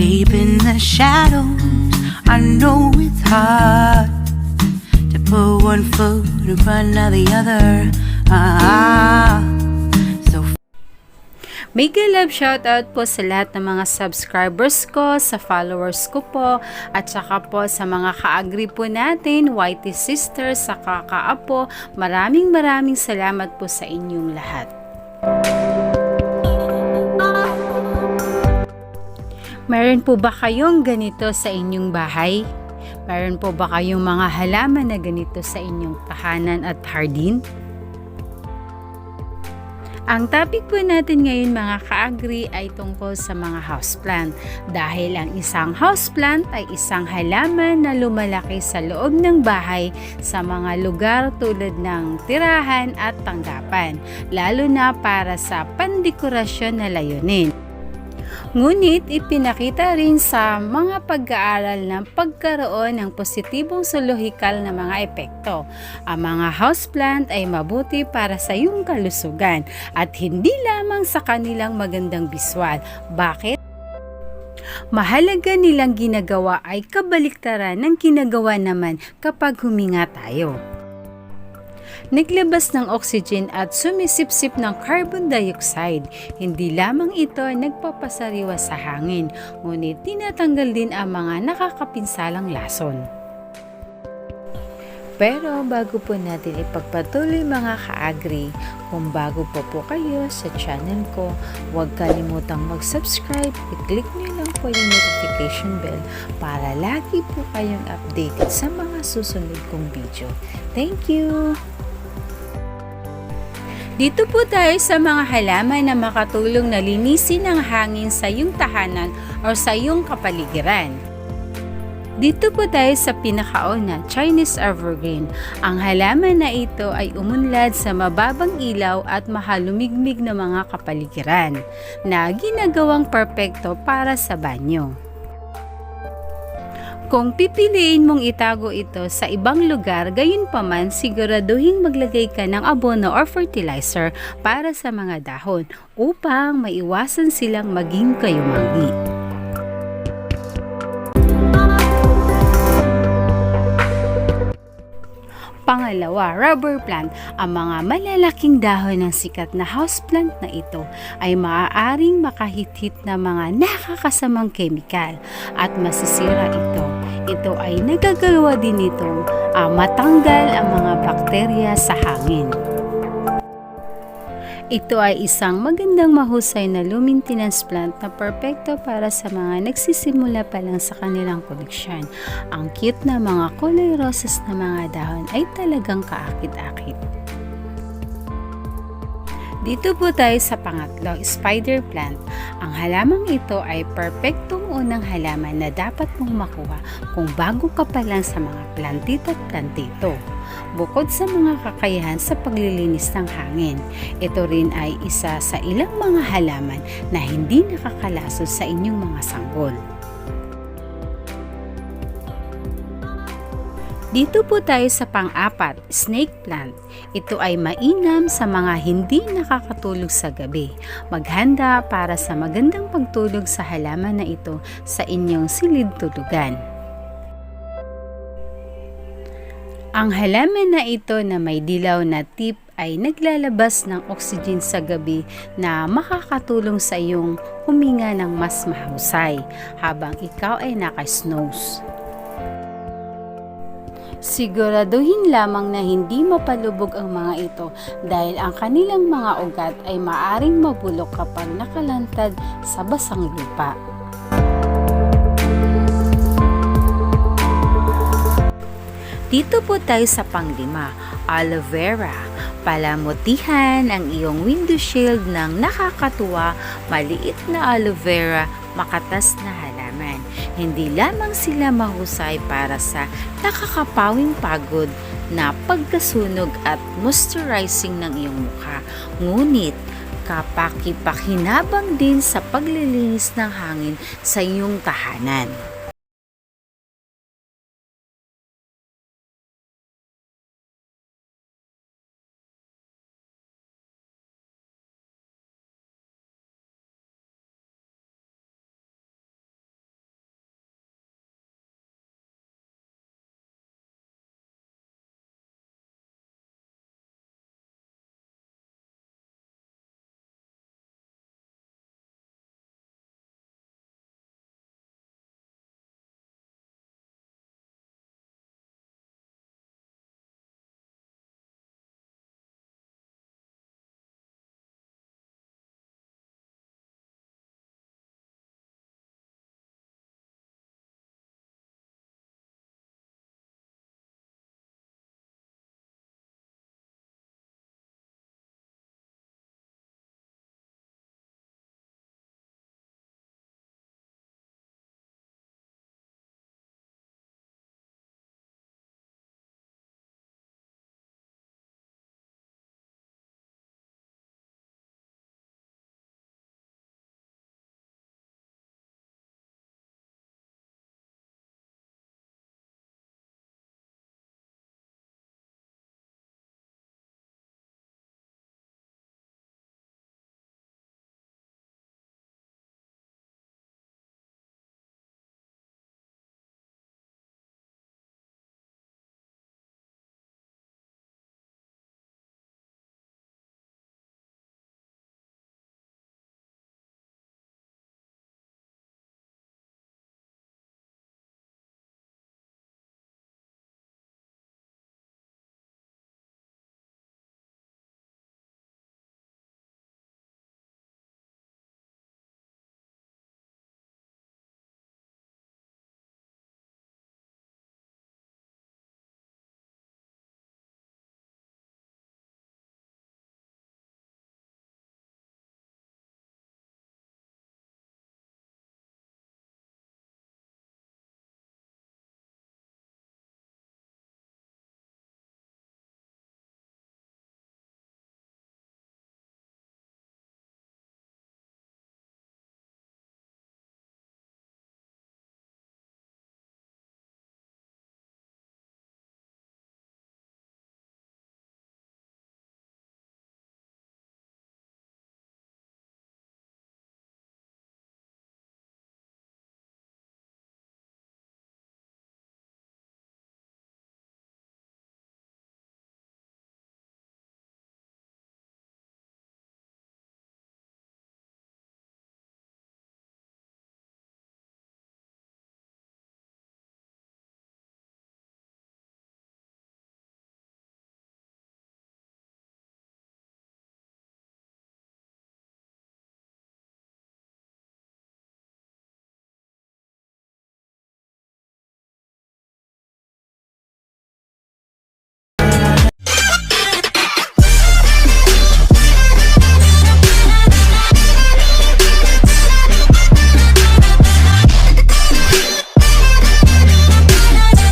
Deep in the shadows, I know it's hard to put one foot in front of the other. Mega love shoutout po sa lahat ng mga subscribers ko, sa followers ko po, at saka po sa mga ka-agree po natin, Whitey Sisters, sa kakaapo. Maraming salamat po sa inyong lahat. Meron po ba kayong ganito sa inyong bahay? Meron po ba kayong mga halaman na ganito sa inyong tahanan at hardin? Ang topic po natin ngayon mga ka-agree ay tungkol sa mga houseplant. Dahil ang isang houseplant ay isang halaman na lumalaki sa loob ng bahay sa mga lugar tulad ng tirahan at tanggapan, lalo na para sa pandekorasyon na layunin. Ngunit ipinakita rin sa mga pag-aaral ng pagkaroon ng positibong zoological na mga epekto. Ang mga houseplant ay mabuti para sa iyong kalusugan at hindi lamang sa kanilang magandang biswal. Bakit? Mahalaga nilang ginagawa ay kabaliktaran ng ginagawa naman kapag huminga tayo. Naglabas ng oxygen at sumisipsip ng carbon dioxide. Hindi lamang ito ay nagpapasariwa sa hangin, ngunit tinatanggal din ang mga nakakapinsalang lason. Pero bago po natin ipagpatuloy mga ka-agree, kung bago po kayo sa channel ko, huwag kalimutang mag-subscribe, i-click nyo lang po yung notification bell para lagi po kayong updated sa mga susunod kong video. Thank you! Dito po tayo sa mga halaman na makatulong na linisin ang hangin sa iyong tahanan o sa iyong kapaligiran. Dito po tayo sa pinakauna, Chinese evergreen. Ang halaman na ito ay umunlad sa mababang ilaw at mahalumigmig na mga kapaligiran na ginagawang perpekto para sa banyo. Kung pipiliin mong itago ito sa ibang lugar, gayunpaman siguraduhin maglagay ka ng abono or fertilizer para sa mga dahon upang maiwasan silang maging kayumangi. Pangalawa, rubber plant. Ang mga malalaking dahon ng sikat na houseplant na ito ay maaaring makahit-hit na mga nakakasamang kemikal at masisira ito. Ito ay nagagawa din itong matanggal ang mga bakterya sa hangin. Ito ay isang magandang mahusay na low maintenance plant na perpekto para sa mga nagsisimula pa lang sa kanilang koleksyon. Ang cute na mga kulay roses na mga dahon ay talagang kaakit-akit. Dito po tayo sa pangatlo, spider plant. Ang halamang ito ay perpektong unang halaman na dapat mong makuha kung bago ka pa lang sa mga plantito at plantito. Bukod sa mga kakayahan sa paglilinis ng hangin, ito rin ay isa sa ilang mga halaman na hindi nakakalaso sa inyong mga sanggol. Dito po tayo sa pang-apat, snake plant. Ito ay mainam sa mga hindi nakakatulog sa gabi. Maghanda para sa magandang pagtulog sa halaman na ito sa inyong silid tulugan. Ang halaman na ito na may dilaw na tip ay naglalabas ng oxygen sa gabi na makakatulong sa iyong huminga ng mas mahusay habang ikaw ay naka-snooze. Siguraduhin lamang na hindi mapalubog ang mga ito dahil ang kanilang mga ugat ay maaring mabulok kapag nakalantad sa basang lupa. Dito po tayo sa panglima, aloe vera. Palamutihan ang iyong window shield ng nakakatuwa, maliit na aloe vera, makatas na halaman. Hindi lamang sila mahusay para sa nakakapawing pagod na pagkasunog at moisturizing ng iyong mukha, ngunit kapaki-pakinabang din sa paglilinis ng hangin sa iyong tahanan.